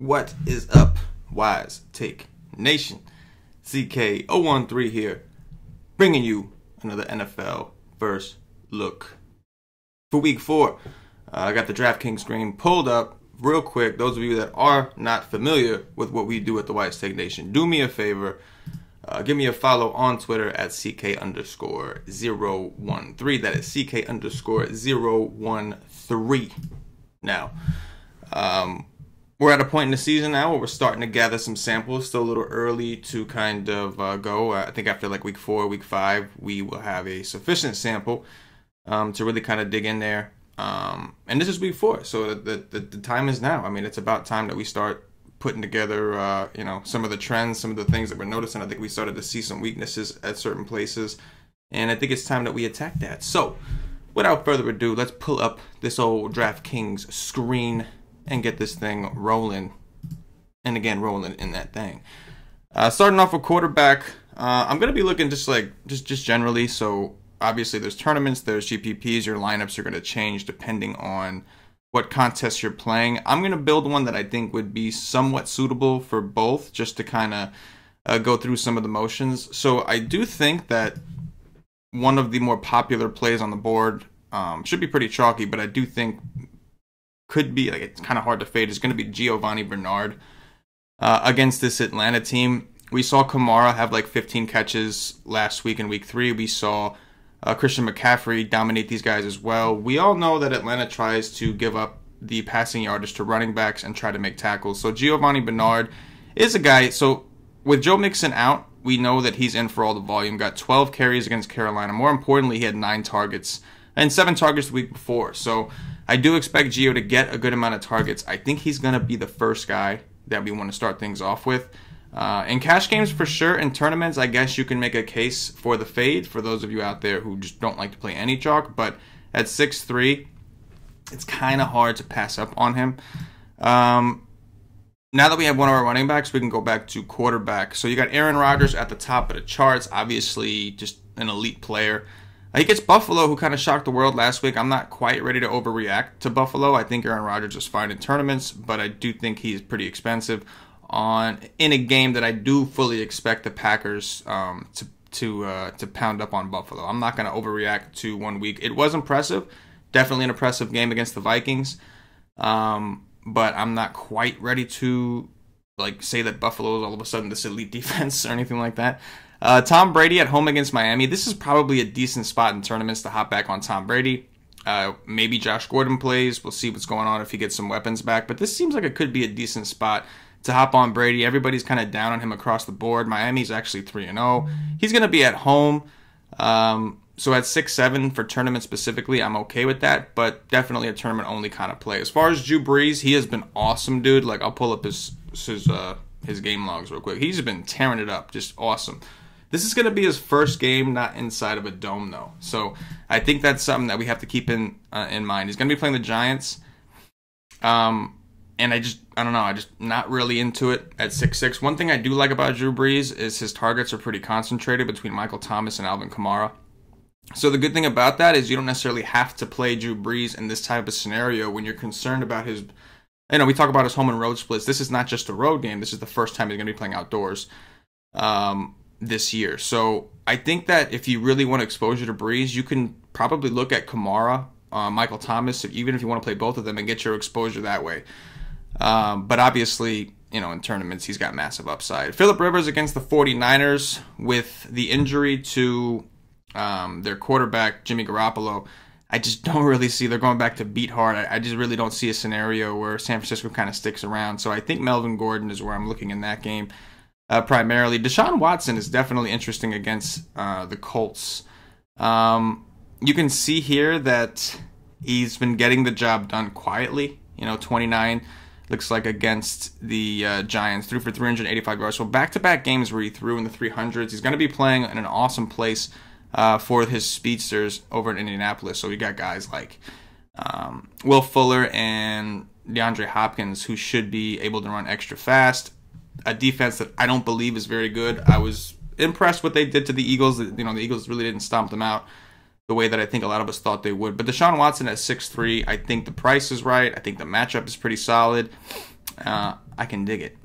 What is up, Wise Take Nation? CK013 here, bringing you another NFL first look for week 4. I got the DraftKings screen pulled up real quick. Those of you that are not familiar with what we do at the Wise Take Nation, do me a favor. Give me a follow on Twitter at CK_013. That is CK_013. Now, we're at a point in the season now where we're starting to gather some samples. Still a little early to kind of go. I think after like week 4, week 5, we will have a sufficient sample to really kind of dig in there. And this is week 4, so the time is now. I mean, it's about time that we start putting together, some of the trends, some of the things that we're noticing. I think we started to see some weaknesses at certain places, and I think it's time that we attack that. So, without further ado, let's pull up this old DraftKings screen and get this thing rolling, and again, rolling in that thing. Starting off with quarterback, I'm going to be looking just generally. So, obviously, there's tournaments, there's GPPs. Your lineups are going to change depending on what contests you're playing. I'm going to build one that I think would be somewhat suitable for both, just to kind of go through some of the motions. So I do think that one of the more popular plays on the board should be pretty chalky, but I do think could be, like, it's kind of hard to fade, is going to be Giovanni Bernard against this Atlanta team. We saw Kamara have like 15 catches last week in week 3. We saw Christian McCaffrey dominate these guys as well. We all know that Atlanta tries to give up the passing yardage to running backs and try to make tackles. So Giovanni Bernard is a guy. So with Joe Mixon out, we know that he's in for all the volume. Got 12 carries against Carolina. More importantly, he had 9 targets and 7 targets the week before. So I do expect Gio to get a good amount of targets. I think he's going to be the first guy that we want to start things off with. In cash games, for sure. In tournaments, I guess you can make a case for the fade for those of you out there who just don't like to play any chalk. But at 6'3", it's kind of hard to pass up on him. Now that we have one of our running backs, we can go back to quarterback. So you got Aaron Rodgers at the top of the charts. Obviously, just an elite player. He gets Buffalo, who kind of shocked the world last week. I'm not quite ready to overreact to Buffalo. I think Aaron Rodgers is fine in tournaments, but I do think he's pretty expensive in a game that I do fully expect the Packers to pound up on Buffalo. I'm not going to overreact to 1 week. It was impressive, definitely an impressive game against the Vikings, but I'm not quite ready to say that Buffalo is all of a sudden this elite defense or anything like that. Tom Brady at home against Miami. This is probably a decent spot in tournaments to hop back on Tom Brady. Maybe Josh Gordon plays. We'll see what's going on if he gets some weapons back, but this seems like it could be a decent spot to hop on Brady. Everybody's kind of down on him across the board. Miami's actually 3-0. He's going to be at home. So at 6-7 for tournament specifically, I'm okay with that, but definitely a tournament-only kind of play. As far as Drew Brees, he has been awesome, dude. I'll pull up his game logs real quick. He's been tearing it up, just awesome. This is going to be his first game not inside of a dome, though. So I think that's something that we have to keep in mind. He's going to be playing the Giants. And I don't know, I just not really into it at 6'6". One thing I do like about Drew Brees is his targets are pretty concentrated between Michael Thomas and Alvin Kamara. So the good thing about that is you don't necessarily have to play Drew Brees in this type of scenario when you're concerned about his, we talk about his home and road splits. This is not just a road game. This is the first time he's going to be playing outdoors this year. So I think that if you really want exposure to Brees, you can probably look at Kamara, Michael Thomas, even if you want to play both of them and get your exposure that way. But obviously, in tournaments, he's got massive upside. Phillip Rivers against the 49ers with the injury to their quarterback, Jimmy Garoppolo. I just don't really see, they're going back to beat hard. I just really don't see a scenario where San Francisco kind of sticks around. So I think Melvin Gordon is where I'm looking in that game primarily. Deshaun Watson is definitely interesting against the Colts. You can see here that he's been getting the job done quietly. 29 looks like against the Giants, threw for 385 yards. So back-to-back games where he threw in the 300s. He's going to be playing in an awesome place for his speedsters over in Indianapolis. So we got guys like Will Fuller and DeAndre Hopkins who should be able to run extra fast. A defense that I don't believe is very good. I was impressed what they did to the Eagles. The Eagles really didn't stomp them out the way that I think a lot of us thought they would. But Deshaun Watson at 6'3", I think the price is right. I think the matchup is pretty solid. I I can dig it.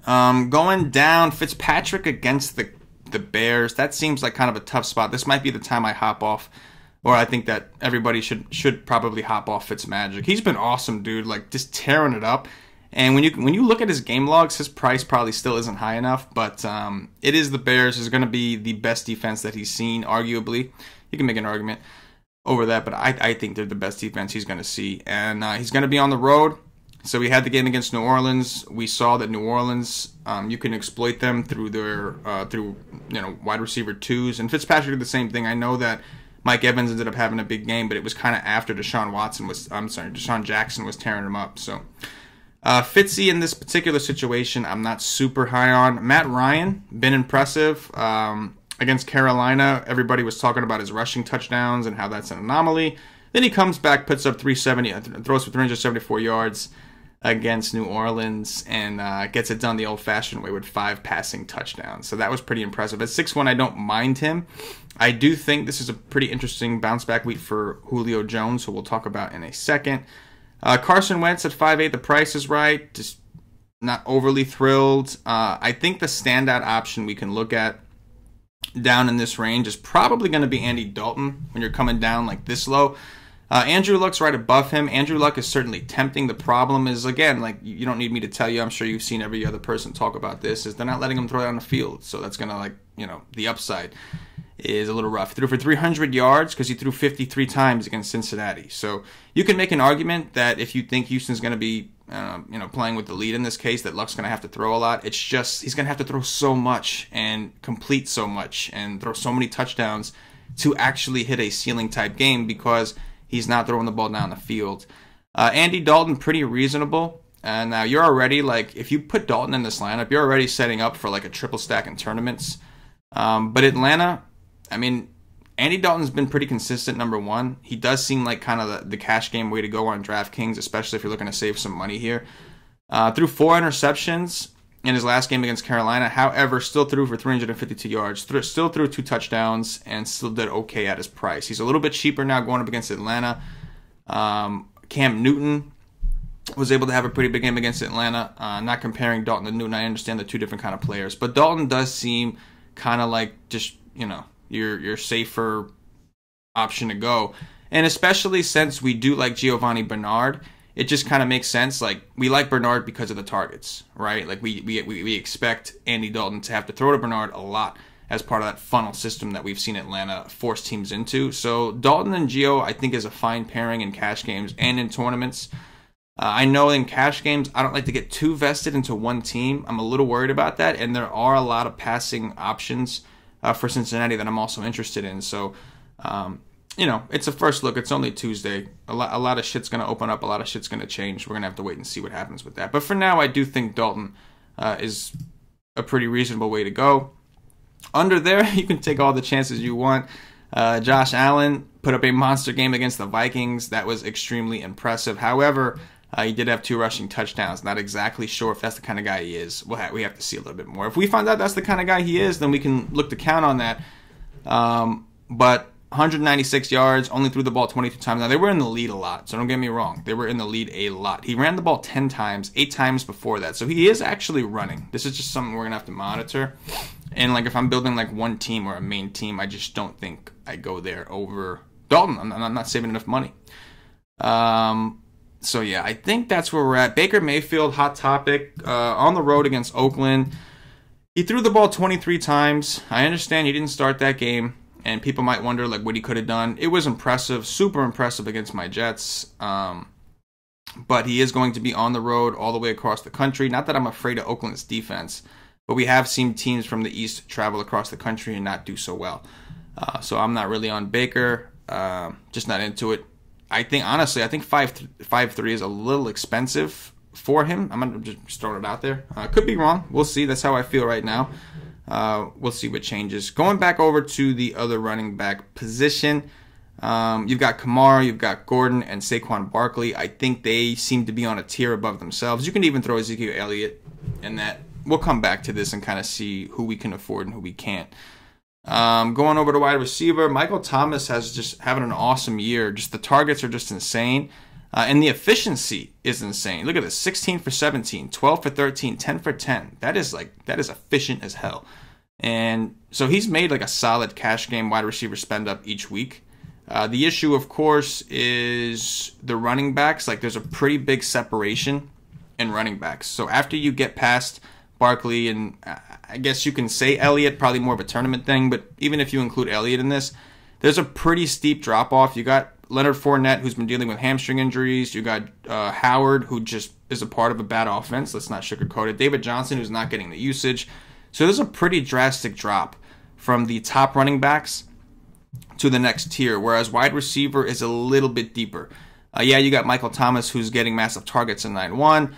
Going down, Fitzpatrick against the Bears. That seems like kind of a tough spot. This might be the time I hop off, or I think that everybody should probably hop off Fitzmagic. He's been awesome, dude. Like, just tearing it up. And when you look at his game logs, his price probably still isn't high enough. But it is the Bears. It's going to be the best defense that he's seen, arguably. You can make an argument over that, but I think they're the best defense he's going to see. And he's going to be on the road. So we had the game against New Orleans. We saw that New Orleans, you can exploit them through their wide receiver twos. And Fitzpatrick did the same thing. I know that Mike Evans ended up having a big game, but it was kind of after Deshaun Jackson was tearing him up. So Fitzy in this particular situation, I'm not super high on. Matt Ryan, been impressive. Against Carolina, everybody was talking about his rushing touchdowns and how that's an anomaly. Then he comes back, puts up 370, throws for 374 yards against New Orleans, and gets it done the old-fashioned way with 5 passing touchdowns. So that was pretty impressive. At 6'1", I don't mind him. I do think this is a pretty interesting bounce-back week for Julio Jones, who we'll talk about in a second. Carson Wentz at 5'8", the price is right. Just not overly thrilled. I think the standout option we can look at down in this range is probably going to be Andy Dalton when you're coming down like this low. Andrew Luck's right above him. Andrew Luck is certainly tempting. The problem is, again, like, you don't need me to tell you, I'm sure you've seen every other person talk about this, is they're not letting him throw down the field. So that's going to, like, the upside is a little rough. He threw for 300 yards because he threw 53 times against Cincinnati. So you can make an argument that if you think Houston's going to be playing with the lead in this case, that Luck's going to have to throw a lot. It's just he's going to have to throw so much and complete so much and throw so many touchdowns to actually hit a ceiling type game because he's not throwing the ball down the field. Andy Dalton, pretty reasonable. Now you're already, like, if you put Dalton in this lineup, you're already setting up for like a triple stack in tournaments. But Atlanta, I mean, Andy Dalton's been pretty consistent, number one. He does seem like kind of the cash game way to go on DraftKings, especially if you're looking to save some money here. Threw 4 interceptions in his last game against Carolina. However, still threw for 352 yards, still threw 2 touchdowns, and still did okay at his price. He's a little bit cheaper now going up against Atlanta. Cam Newton was able to have a pretty big game against Atlanta. Not comparing Dalton to Newton. I understand they're 2 different kind of players. But Dalton does seem kind of like just, your safer option to go. And especially since we do like Giovanni Bernard, it just kind of makes sense. Like, we like Bernard because of the targets, right? Like, we expect Andy Dalton to have to throw to Bernard a lot as part of that funnel system that we've seen Atlanta force teams into. So Dalton and Gio, I think, is a fine pairing in cash games and in tournaments. I know in cash games, I don't like to get too vested into one team. I'm a little worried about that, and there are a lot of passing options for Cincinnati that I'm also interested in. So, it's a first look. It's only Tuesday. A lot of shit's going to open up. A lot of shit's going to change. We're going to have to wait and see what happens with that. But for now, I do think Dalton is a pretty reasonable way to go. Under there, you can take all the chances you want. Josh Allen put up a monster game against the Vikings. That was extremely impressive. However, he did have 2 rushing touchdowns. Not exactly sure if that's the kind of guy he is. We have to see a little bit more. If we find out that's the kind of guy he is, then we can look to count on that. But 196 yards, only threw the ball 22 times. Now, they were in the lead a lot, so don't get me wrong. They were in the lead a lot. He ran the ball 10 times, 8 times before that. So he is actually running. This is just something we're going to have to monitor. And, like, if I'm building, like, one team or a main team, I just don't think I go there over Dalton. I'm not saving enough money. So, yeah, I think that's where we're at. Baker Mayfield, hot topic, on the road against Oakland. He threw the ball 23 times. I understand he didn't start that game, and people might wonder, like, what he could have done. It was impressive, super impressive against my Jets. But he is going to be on the road all the way across the country. Not that I'm afraid of Oakland's defense, but we have seen teams from the East travel across the country and not do so well. So I'm not really on Baker, just not into it. I think 5.3 is a little expensive for him. I'm going to just throw it out there. Could be wrong. We'll see. That's how I feel right now. We'll see what changes. Going back over to the other running back position, you've got Kamara, you've got Gordon, and Saquon Barkley. I think they seem to be on a tier above themselves. You can even throw Ezekiel Elliott in that. We'll come back to this and kind of see who we can afford and who we can't. Going over to wide receiver, Michael Thomas has just having an awesome year. Just the targets are just insane. And the efficiency is insane. Look at this: 16 for 17, 12 for 13, 10 for 10. That is efficient as hell. And so he's made like a solid cash game wide receiver spend up each week. The issue, of course, is the running backs. Like, there's a pretty big separation in running backs. So after you get past Barkley, and I guess you can say Elliott, probably more of a tournament thing, but even if you include Elliott in this, there's a pretty steep drop-off. You got Leonard Fournette, who's been dealing with hamstring injuries. You got Howard, who just is a part of a bad offense. Let's not sugarcoat it. David Johnson, who's not getting the usage. So there's a pretty drastic drop from the top running backs to the next tier, whereas wide receiver is a little bit deeper. Yeah, you got Michael Thomas, who's getting massive targets in 9-1,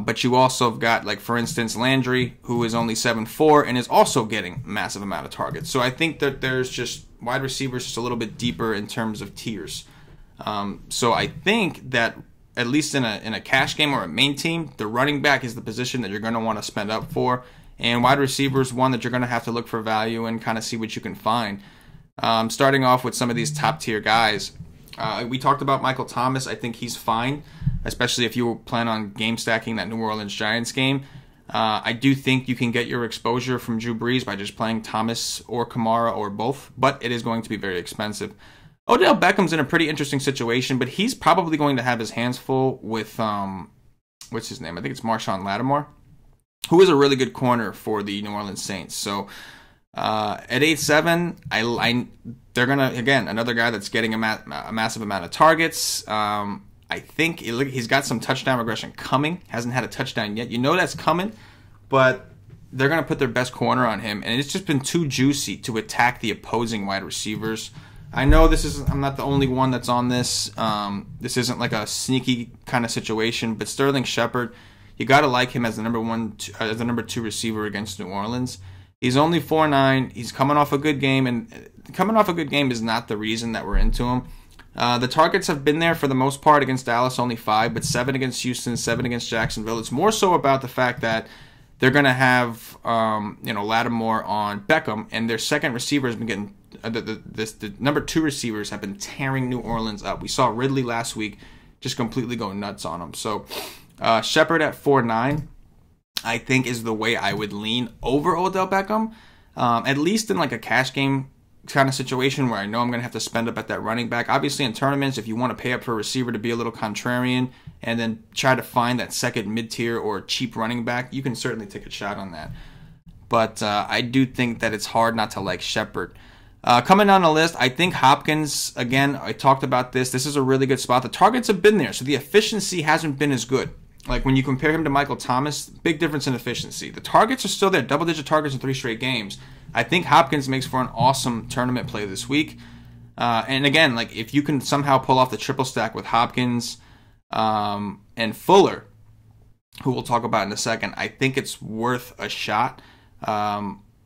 but you also have got, like, for instance, Landry, who is only 7-4 and is also getting massive amount of targets. So I think that there's just wide receivers just a little bit deeper in terms of tiers. So I think that at least in a cash game or a main team, the running back is the position that you're going to want to spend up for, and wide receiver is one that you're going to have to look for value and kind of see what you can find. Starting off with some of these top tier guys, we talked about Michael Thomas. I think he's fine, especially if you plan on game stacking that New Orleans Giants game. I do think you can get your exposure from Drew Brees by just playing Thomas or Kamara or both, but it is going to be very expensive. Odell Beckham's in a pretty interesting situation, but he's probably going to have his hands full with, what's his name? I think it's Marshawn Lattimore, who is a really good corner for the New Orleans Saints. So at 8-7, they're going to, again, another guy that's getting a massive amount of targets. I think he's got some touchdown regression coming. Hasn't had a touchdown yet. You know that's coming, but they're going to put their best corner on him, and it's just been too juicy to attack the opposing wide receivers. I know I'm not the only one that's on this. This isn't like a sneaky kind of situation, but Sterling Shepard, you got to like him as the number 2 receiver against New Orleans. He's only 4-9. He's coming off a good game, and coming off a good game is not the reason that we're into him. The targets have been there for the most part against Dallas, only 5, but 7 against Houston, 7 against Jacksonville. It's more so about the fact that they're going to have Lattimore on Beckham, and their second receiver has been getting the number 2 receivers have been tearing New Orleans up. We saw Ridley last week just completely go nuts on them. So Shepard at 4-9. I think is the way I would lean over Odell Beckham, at least in like a cash game kind of situation where I know I'm going to have to spend up at that running back. Obviously in tournaments, if you want to pay up for a receiver to be a little contrarian and then try to find that second mid-tier or cheap running back, you can certainly take a shot on that. But I do think that it's hard not to like Shepard. Coming down the list, I think Hopkins, again, I talked about this. This is a really good spot. The targets have been there, so the efficiency hasn't been as good. Like when you compare him to Michael Thomas, big difference in efficiency. The targets are still there, double-digit targets in 3 straight games. I think Hopkins makes for an awesome tournament play this week. And again, like if you can somehow pull off the triple stack with Hopkins and Fuller, who we'll talk about in a second, I think it's worth a shot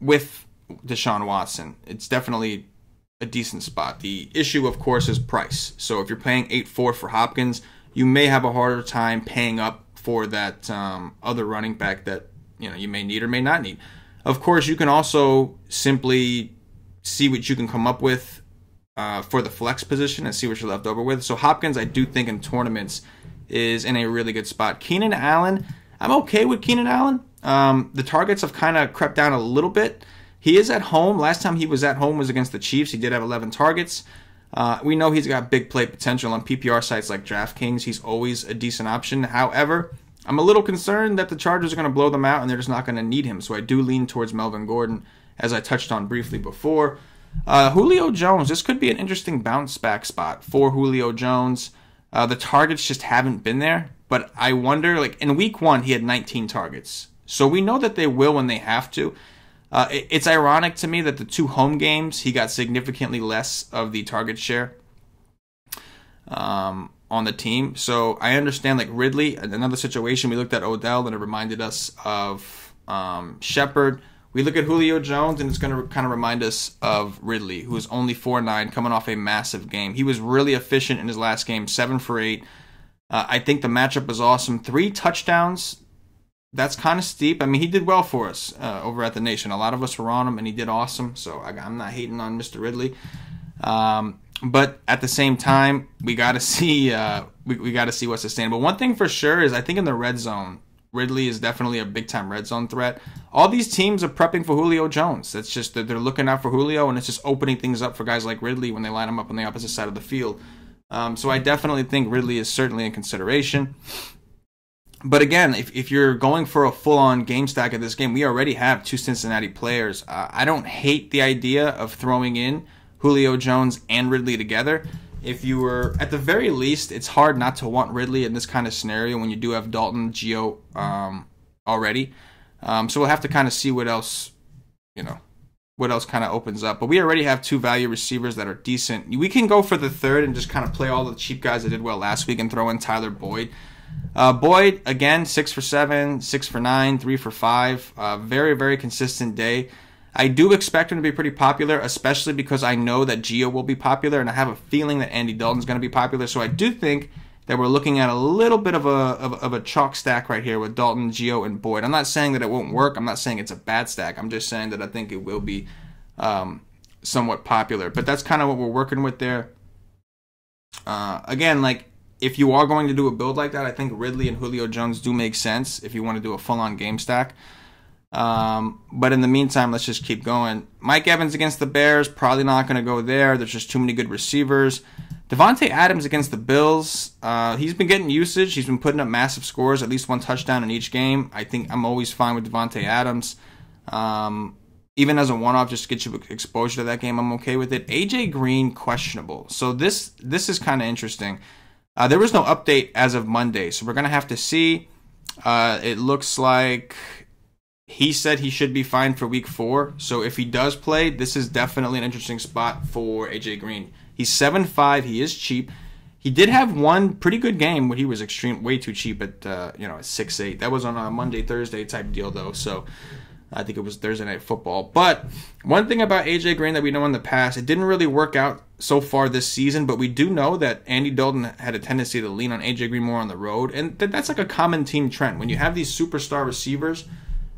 with Deshaun Watson. It's definitely a decent spot. The issue, of course, is price. So if you're paying 8-4 for Hopkins, you may have a harder time paying up for that other running back that you may need or may not need. Of course, you can also simply see what you can come up with for the flex position and see what you're left over with. So Hopkins, I do think in tournaments is in a really good spot. Keenan Allen, I'm okay with Keenan Allen. The targets have kind of crept down a little bit. He is at home. Last time he was at home was against the Chiefs. He did have 11 targets. We know he's got big play potential on PPR sites like DraftKings. He's always a decent option. However, I'm a little concerned that the Chargers are going to blow them out and they're just not going to need him. So I do lean towards Melvin Gordon, as I touched on briefly before. Julio Jones, this could be an interesting bounce back spot for Julio Jones. The targets just haven't been there. But I wonder, like in week 1, he had 19 targets. So we know that they will when they have to. It's ironic to me that the 2 home games, he got significantly less of the target share on the team. So I understand, like Ridley, another situation, we looked at Odell and it reminded us of Shepard. We look at Julio Jones and it's going to kind of remind us of Ridley, who is only 4-9, coming off a massive game. He was really efficient in his last game, 7 for 8. I think the matchup was awesome. 3 touchdowns. That's kind of steep. I mean, he did well for us over at the Nation. A lot of us were on him, and he did awesome. So I'm not hating on Mr. Ridley. But at the same time, we got to see we got to see what's sustainable. One thing for sure is I think in the red zone, Ridley is definitely a big-time red zone threat. All these teams are prepping for Julio Jones. That's just that they're looking out for Julio, and it's just opening things up for guys like Ridley when they line him up on the opposite side of the field. So I definitely think Ridley is certainly in consideration. But again, if you're going for a full-on game stack of this game, we already have 2 Cincinnati players. I don't hate the idea of throwing in Julio Jones and Ridley together. If you were, at the very least, it's hard not to want Ridley in this kind of scenario when you do have Dalton, Gio already. So we'll have to kind of see what else kind of opens up. But we already have 2 value receivers that are decent. We can go for the third and just kind of play all the cheap guys that did well last week and throw in Tyler Boyd. Boyd, again, 6 for 7, 6 for 9, 3 for 5. Very, very consistent day. I do expect him to be pretty popular, especially because I know that Gio will be popular, and I have a feeling that Andy Dalton's going to be popular. So I do think that we're looking at a little bit of a chalk stack right here with Dalton, Gio, and Boyd. I'm not saying that it won't work. I'm not saying it's a bad stack. I'm just saying that I think it will be somewhat popular. But that's kind of what we're working with there. Again, like, if you are going to do a build like that, I think Ridley and Julio Jones do make sense if you want to do a full-on game stack. But in the meantime, let's just keep going. Mike Evans against the Bears, probably not going to go there. There's just too many good receivers. Devontae Adams against the Bills. He's been getting usage. He's been putting up massive scores, at least 1 touchdown in each game. I think I'm always fine with Devontae Adams. Even as a one-off, just to get you exposure to that game, I'm okay with it. AJ Green, questionable. So this is kind of interesting. There was no update as of Monday, so we're going to have to see. It looks like he said he should be fine for week 4. So if he does play, this is definitely an interesting spot for AJ Green. He's 7'5". He is cheap. He did have one pretty good game when he was way too cheap at 6'8". That was on a Monday, Thursday type deal though. So I think it was Thursday Night Football. But one thing about AJ Green that we know in the past, it didn't really work out so far this season, but we do know that Andy Dalton had a tendency to lean on AJ Green more on the road, and that's like a common team trend. When you have these superstar receivers,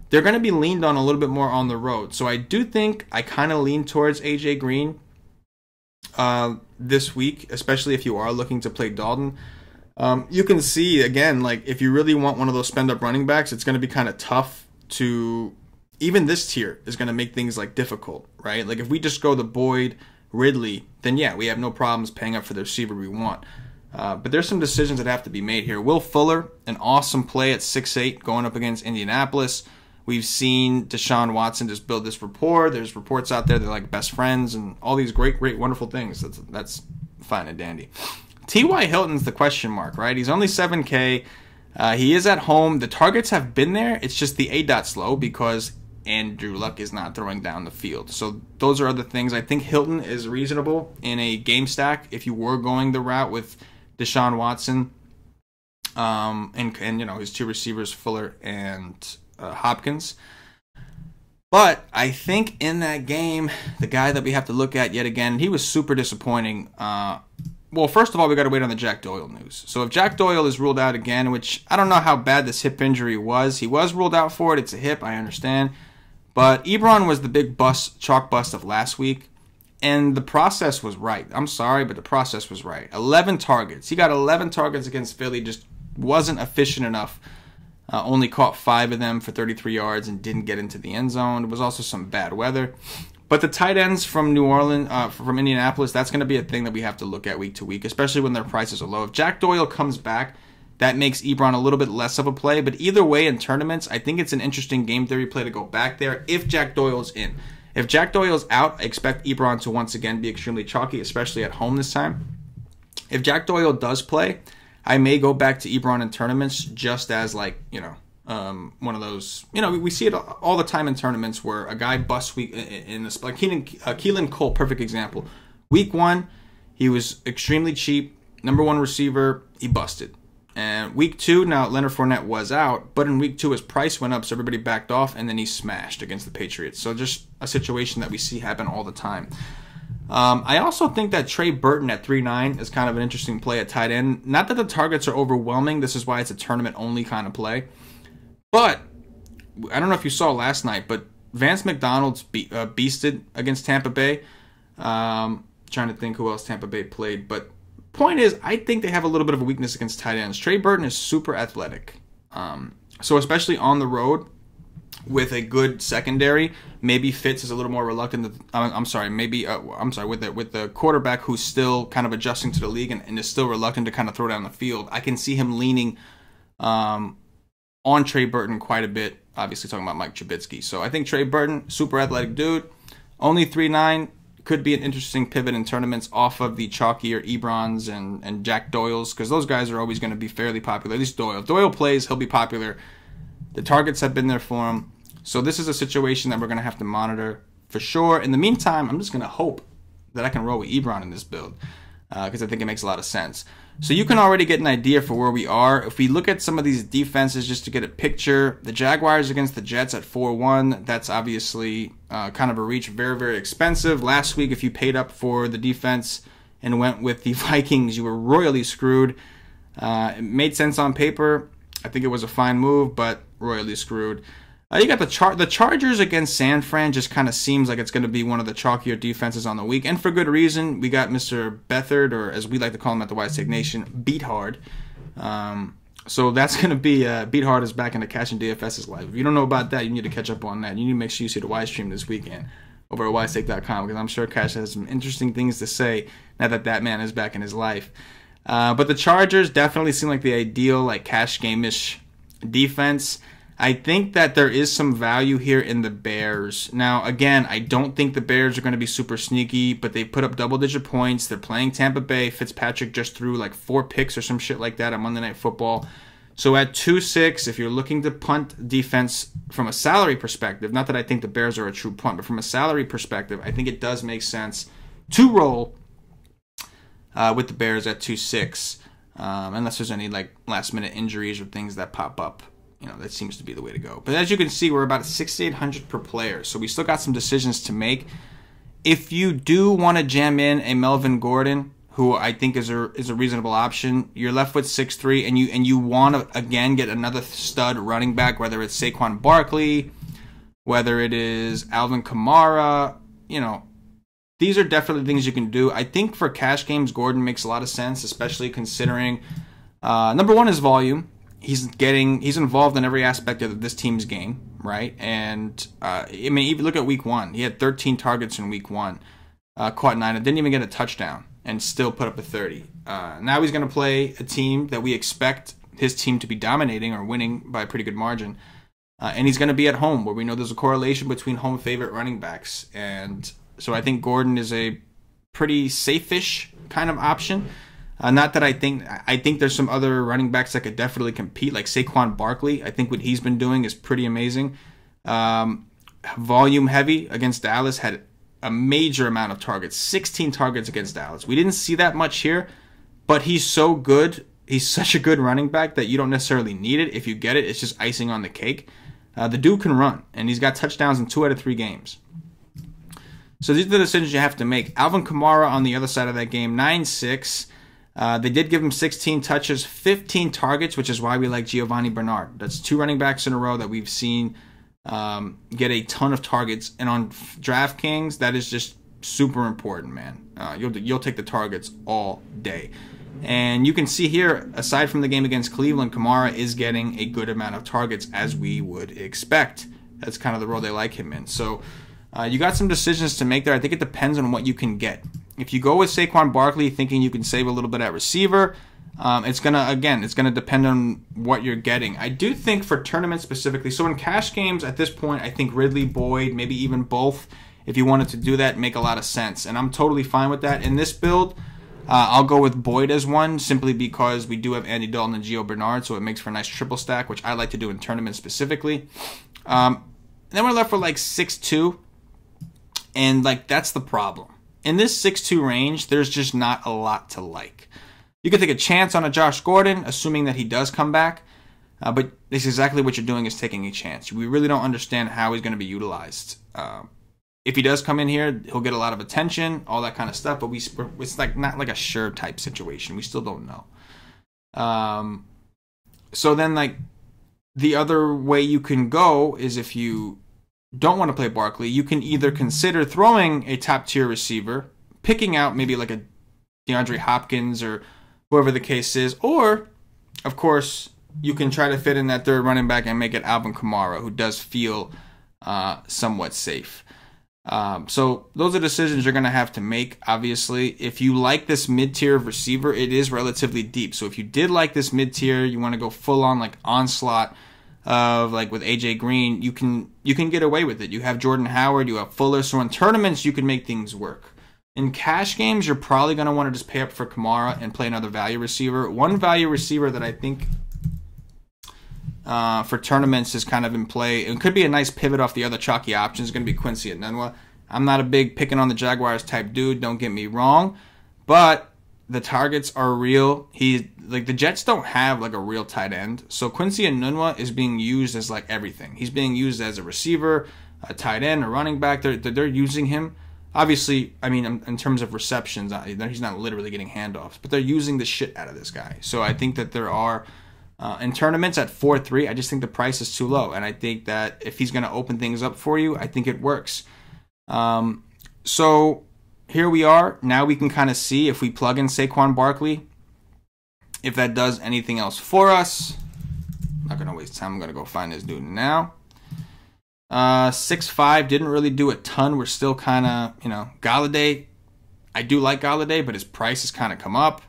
they're going to be leaned on a little bit more on the road. So I do think I kind of lean towards AJ Green this week, especially if you are looking to play Dalton. You can see, again, like if you really want one of those spend-up running backs, it's going to be kind of tough to... Even this tier is going to make things like difficult, right? Like if we just go the Boyd, Ridley, then yeah, we have no problems paying up for the receiver we want. But there's some decisions that have to be made here. Will Fuller, an awesome play at 6'8", going up against Indianapolis. We've seen Deshaun Watson just build this rapport. There's reports out there they're like best friends and all these great, wonderful things. That's fine and dandy. T.Y. Hilton's the question mark, right? He's only 7K. He is at home. The targets have been there. It's just the A.dot's low because Andrew Luck is not throwing down the field. So those are other things. I think Hilton is reasonable in a game stack if you were going the route with Deshaun Watson and his 2 receivers, Fuller and Hopkins. But I think in that game, the guy that we have to look at yet again, he was super disappointing. Well, first of all, we got to wait on the Jack Doyle news. So if Jack Doyle is ruled out again, which I don't know how bad this hip injury was. He was ruled out for it. It's a hip, I understand. But Ebron was the big chalk bust of last week. And the process was right. I'm sorry, but the process was right. 11 targets. He got 11 targets against Philly, just wasn't efficient enough. Only caught 5 of them for 33 yards and didn't get into the end zone. There was also some bad weather. But the tight ends from New Orleans, from Indianapolis, that's going to be a thing that we have to look at week to week, especially when their prices are low. If Jack Doyle comes back, that makes Ebron a little bit less of a play. But either way, in tournaments, I think it's an interesting game theory play to go back there if Jack Doyle's in. If Jack Doyle's out, I expect Ebron to once again be extremely chalky, especially at home this time. If Jack Doyle does play, I may go back to Ebron in tournaments just as one of those, we see it all the time in tournaments where a guy busts week in this, like Keelan Cole, perfect example. Week 1, he was extremely cheap, number 1 receiver, he busted. And week 2, now Leonard Fournette was out, but in week 2 his price went up, so everybody backed off, and then he smashed against the Patriots. So just a situation that we see happen all the time. I also think that Trey Burton at 3.9 is kind of an interesting play at tight end. Not that the targets are overwhelming. This is why it's a tournament-only kind of play. But I don't know if you saw last night, but Vance McDonald's beasted against Tampa Bay. Trying to think who else Tampa Bay played, but point is, I think they have a little bit of a weakness against tight ends. Trey Burton is super athletic. So especially on the road with a good secondary, maybe Fitz is a little more reluctant. With the quarterback who's still kind of adjusting to the league and is still reluctant to kind of throw down the field. I can see him leaning on Trey Burton quite a bit. Obviously talking about Mike Trubisky. So I think Trey Burton, super athletic dude, only 3'9", could be an interesting pivot in tournaments off of the chalkier Ebrons and Jack Doyles, because those guys are always going to be fairly popular. At least Doyle. If Doyle plays, he'll be popular. The targets have been there for him. So this is a situation that we're going to have to monitor for sure. In the meantime, I'm just going to hope that I can roll with Ebron in this build, because I think it makes a lot of sense. So you can already get an idea for where we are. If we look at some of these defenses just to get a picture, the Jaguars against the Jets at 4-1, that's obviously kind of a reach, very, very expensive. Last week, if you paid up for the defense and went with the Vikings, you were royally screwed. It made sense on paper. I think it was a fine move, but royally screwed. You got the Chargers against San Fran. Just kind of seems like it's going to be one of the chalkier defenses on the week, and for good reason. We got Mr. Beathard, or as we like to call him at the Wise Take Nation, Beat Hard. So that's going to be Beat Hard is back into Cash and DFS's life. If you don't know about that, you need to catch up on that. You need to make sure you see the Wise stream this weekend over at wisetake.com, because I'm sure Cash has some interesting things to say now that that man is back in his life. But the Chargers definitely seem like the ideal like cash game-ish defense. I think that there is some value here in the Bears. Now, again, I don't think the Bears are going to be super sneaky, but they put up double-digit points. They're playing Tampa Bay. Fitzpatrick just threw like 4 picks or some shit like that on Monday Night Football. So at 2-6, if you're looking to punt defense from a salary perspective, not that I think the Bears are a true punt, but from a salary perspective, I think it does make sense to roll with the Bears at 2-6, unless there's any like last-minute injuries or things that pop up. You know, that seems to be the way to go. But as you can see, we're about 6,800 per player, so we still got some decisions to make. If you do want to jam in a Melvin Gordon, who I think is a reasonable option, you're left with 6'3", and you want to again get another stud running back, whether it's Saquon Barkley, whether it is Alvin Kamara. You know, these are definitely things you can do. I think for cash games, Gordon makes a lot of sense, especially considering number one is volume. He's involved in every aspect of this team's game, right? And I mean, even look at week 1. He had 13 targets in week 1, caught 9, and didn't even get a touchdown, and still put up a 30. Now he's going to play a team that we expect his team to be dominating or winning by a pretty good margin, and he's going to be at home, where we know there's a correlation between home favorite running backs, and so I think Gordon is a pretty safe-ish kind of option. Not that I think there's some other running backs that could definitely compete, like Saquon Barkley. I think what he's been doing is pretty amazing. Volume heavy against Dallas, had a major amount of targets, 16 targets against Dallas. We didn't see that much here, but he's so good. He's such a good running back that you don't necessarily need it. If you get it, it's just icing on the cake. The dude can run, and he's got touchdowns in 2 out of 3 games. So these are the decisions you have to make. Alvin Kamara on the other side of that game, 9-6. They did give him 16 touches, 15 targets, which is why we like Giovanni Bernard. That's 2 running backs in a row that we've seen get a ton of targets. And on DraftKings, that is just super important, man. You'll take the targets all day. And you can see here, aside from the game against Cleveland, Kamara is getting a good amount of targets, as we would expect. That's kind of the role they like him in. So you got some decisions to make there. I think it depends on what you can get. If you go with Saquon Barkley thinking you can save a little bit at receiver, it's gonna depend on what you're getting. I do think for tournaments specifically, so in cash games at this point, I think Ridley, Boyd, maybe even both, if you wanted to do that, make a lot of sense. And I'm totally fine with that. In this build, I'll go with Boyd as one, simply because we do have Andy Dalton and Gio Bernard, so it makes for a nice triple stack, which I like to do in tournaments specifically. Then we're left with like 6'2", and like that's the problem. In this 6'2" range, there's just not a lot to like. You could take a chance on a Josh Gordon, assuming that he does come back, but this is exactly what you're doing, is taking a chance. We really don't understand how he's going to be utilized. If he does come in here, he'll get a lot of attention, all that kind of stuff, but it's like not like a sure type situation. We still don't know. So then, like, the other way you can go is, if you don't want to play Barkley, you can either consider throwing a top-tier receiver, picking out maybe like a DeAndre Hopkins or whoever the case is. Or, of course, you can try to fit in that third running back and make it Alvin Kamara, who does feel somewhat safe. So those are decisions you're going to have to make, obviously. If you like this mid-tier receiver, it is relatively deep. So if you did like this mid-tier, you want to go full-on like onslaught of like with AJ Green, you can get away with it. You have Jordan Howard, you have Fuller. So in tournaments, you can make things work. In cash games, you're probably going to want to just pay up for Kamara and play another value receiver. One value receiver that I think for tournaments is kind of in play. It could be a nice pivot off the other chalky options. It's going to be Quincy Enunwa. I'm not a big picking on the Jaguars type dude, don't get me wrong, but the targets are real. The Jets don't have like a real tight end, so Quincy Enunwa is being used as like everything. He's being used as a receiver, a tight end, a running back. They're using him. Obviously, I mean, in terms of receptions, he's not literally getting handoffs, but they're using the shit out of this guy. So I think that there are, in tournaments at 4-3, I just think the price is too low. And I think that if he's going to open things up for you, I think it works. So here we are. Now we can kind of see if we plug in Saquon Barkley, if that does anything else for us. I'm not going to waste time. I'm going to go find this dude now. 6'5", didn't really do a ton. We're still kind of, Galladay. I do like Galladay, but his price has kind of come up.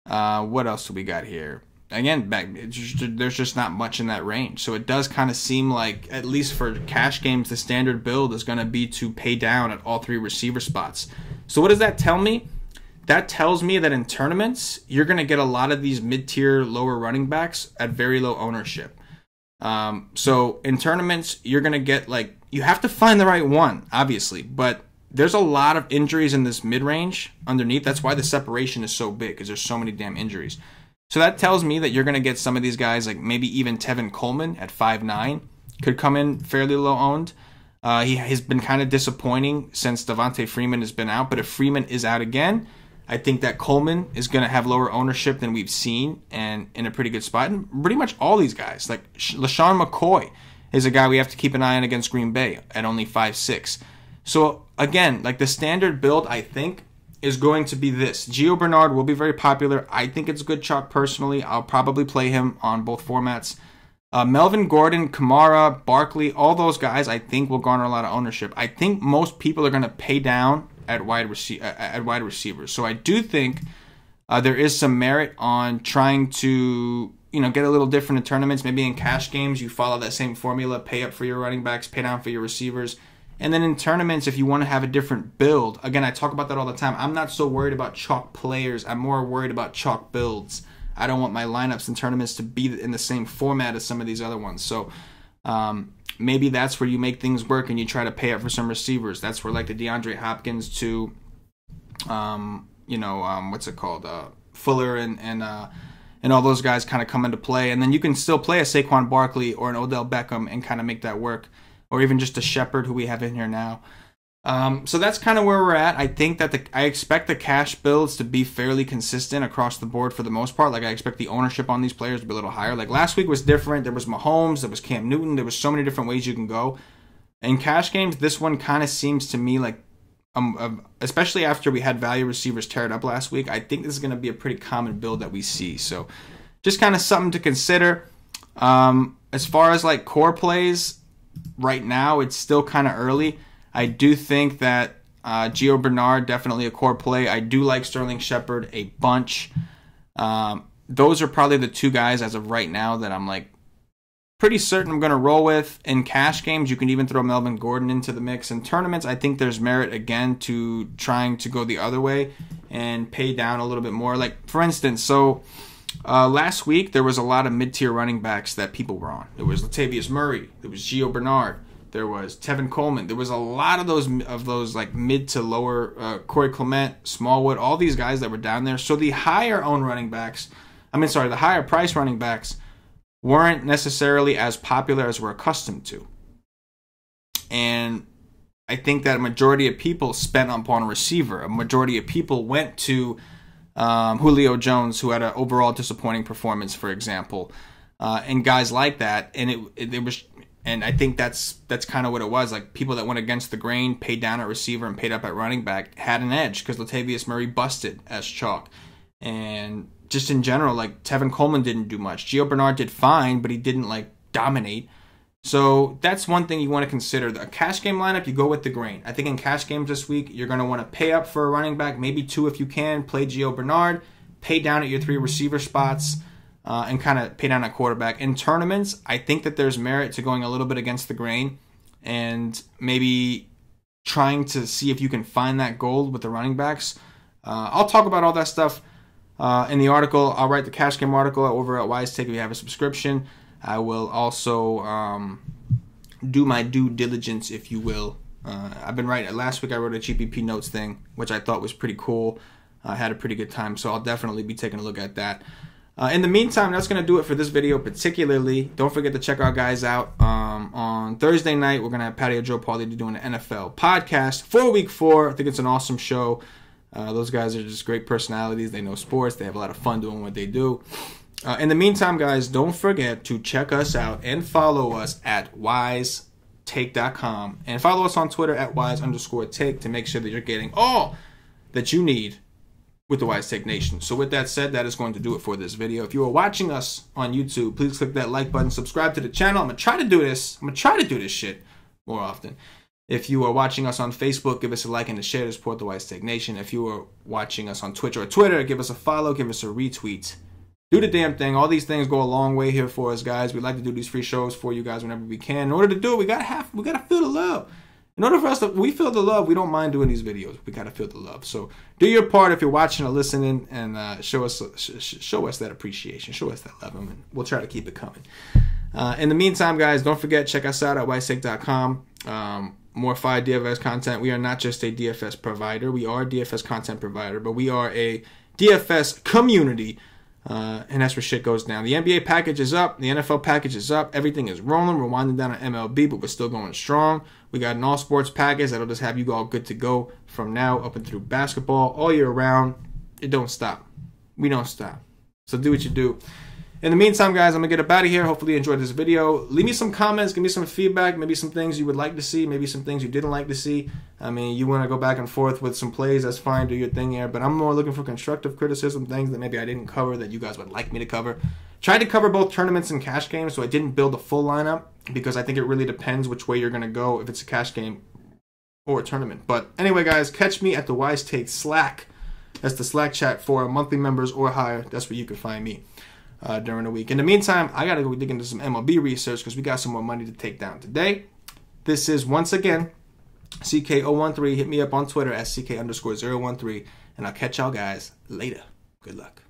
What else do we got here? Again, there's just not much in that range. So it does kind of seem like, at least for cash games, the standard build is going to be to pay down at all three receiver spots. So what does that tell me? That tells me that in tournaments, you're going to get a lot of these mid-tier, lower running backs at very low ownership. So in tournaments, you're going to get you have to find the right one, obviously, but there's a lot of injuries in this mid-range underneath. That's why the separation is so big, because there's so many damn injuries. So that tells me that you're going to get some of these guys, like maybe even Tevin Coleman at 5'9", could come in fairly low owned. He has been kind of disappointing since Devontae Freeman has been out, but if Freeman is out again, I think that Coleman is going to have lower ownership than we've seen and in a pretty good spot. And pretty much all these guys, like LaShawn McCoy is a guy we have to keep an eye on against Green Bay at only 5'6". So again, like the standard build, I think, is going to be this. Gio Bernard will be very popular. I think it's good chalk personally. I'll probably play him on both formats. Melvin Gordon, Kamara, Barkley, all those guys I think will garner a lot of ownership. I think most people are going to pay down at wide receivers. So I do think there is some merit on trying to get a little different in tournaments. Maybe in cash games you follow that same formula, pay up for your running backs, pay down for your receivers. And then in tournaments, if you want to have a different build, again, I talk about that all the time. I'm not so worried about chalk players. I'm more worried about chalk builds. I don't want my lineups in tournaments to be in the same format as some of these other ones. So maybe that's where you make things work and you try to pay up for some receivers. That's where like the DeAndre Hopkins to, what's it called? Fuller and all those guys kind of come into play. And then you can still play a Saquon Barkley or an Odell Beckham and kind of make that work. Or even just a Shepard who we have in here now. So that's kind of where we're at. I think that I expect the cash builds to be fairly consistent across the board for the most part. Like I expect the ownership on these players to be a little higher. Like last week was different. There was Mahomes, there was Cam Newton, there was so many different ways you can go. In cash games, this one kind of seems to me like, especially after we had value receivers tear it up last week, I think this is going to be a pretty common build that we see. So just kind of something to consider. As far as like core plays, right now, it's still kind of early. I do think that Gio Bernard, definitely a core play. I do like Sterling Shepard a bunch. Those are probably the two guys as of right now that I'm like pretty certain I'm going to roll with. In cash games, you can even throw Melvin Gordon into the mix. In tournaments, I think there's merit, again, to trying to go the other way and pay down a little bit more. Like, for instance, last week, there was a lot of mid-tier running backs that people were on. There was Latavius Murray. There was Gio Bernard. There was Tevin Coleman. There was a lot of those like mid to lower Corey Clement, Smallwood, all these guys that were down there. So the higher price running backs weren't necessarily as popular as we're accustomed to. And I think that a majority of people spent upon a receiver. A majority of people went to Julio Jones, who had an overall disappointing performance, for example, and guys like that. And it was And I think that's kind of what it was. Like, people that went against the grain, paid down at receiver and paid up at running back, had an edge because Latavius Murray busted as chalk. And just in general, like, Tevin Coleman didn't do much. Gio Bernard did fine, but he didn't, like, dominate. So that's one thing you want to consider. A cash game lineup, you go with the grain. I think in cash games this week, you're going to want to pay up for a running back, maybe 2 if you can, play Gio Bernard, pay down at your 3 receiver spots, and kind of pay down at quarterback. In tournaments, I think that there's merit to going a little bit against the grain and maybe trying to see if you can find that gold with the running backs. I'll talk about all that stuff in the article. I'll write the cash game article over at Wise Take if you have a subscription. I will also do my due diligence, if you will. I've been writing. Last week I wrote a GPP notes thing, which I thought was pretty cool. I had a pretty good time, so I'll definitely be taking a look at that. In the meantime, that's going to do it for this video particularly. Don't forget to check our guys out. On Thursday night, we're going to have Patio Joe Pauly doing an NFL podcast for Week 4. I think it's an awesome show. Those guys are just great personalities. They know sports. They have a lot of fun doing what they do. In the meantime, guys, don't forget to check us out and follow us at wisetake.com. And follow us on Twitter at wise_take to make sure that you're getting all that you need with the Wise Take Nation. So with that said, that is going to do it for this video. If you are watching us on YouTube, please click that like button, subscribe to the channel. I'm going to try to do this. I'm going to try to do this shit more often. If you are watching us on Facebook, give us a like and a share to support the Wise Take Nation. If you are watching us on Twitch or Twitter, give us a follow, give us a retweet. Do the damn thing. All these things go a long way here for us, guys. We like to do these free shows for you guys whenever we can. In order to do it, we gotta feel the love. In order for us to, we feel the love, we don't mind doing these videos. We gotta feel the love. So do your part if you're watching or listening, and show us that appreciation, show us that love, and we'll try to keep it coming. In the meantime, guys, don't forget, check us out at wisetake.com. More fire DFS content. We are not just a DFS provider. We are a DFS content provider, but we are a DFS community. And that's where shit goes down. The NBA package is up. The NFL package is up. Everything is rolling. We're winding down on MLB, but we're still going strong. We got an all-sports package that'll just have you all good to go from now up and through basketball all year round. It don't stop. We don't stop. So do what you do. In the meantime, guys, I'm going to get up out of here. Hopefully you enjoyed this video. Leave me some comments. Give me some feedback. Maybe some things you would like to see. Maybe some things you didn't like to see. I mean, you want to go back and forth with some plays. That's fine. Do your thing here. But I'm more looking for constructive criticism, things that maybe I didn't cover that you guys would like me to cover. Tried to cover both tournaments and cash games, so I didn't build a full lineup because I think it really depends which way you're going to go, if it's a cash game or a tournament. But anyway, guys, catch me at the Wise Take Slack. That's the Slack chat for monthly members or higher. That's where you can find me during the week. In the meantime, I got to go dig into some MLB research because we got some more money to take down today. This is, once again, CK013. Hit me up on Twitter at CK_013. And I'll catch y'all guys later. Good luck.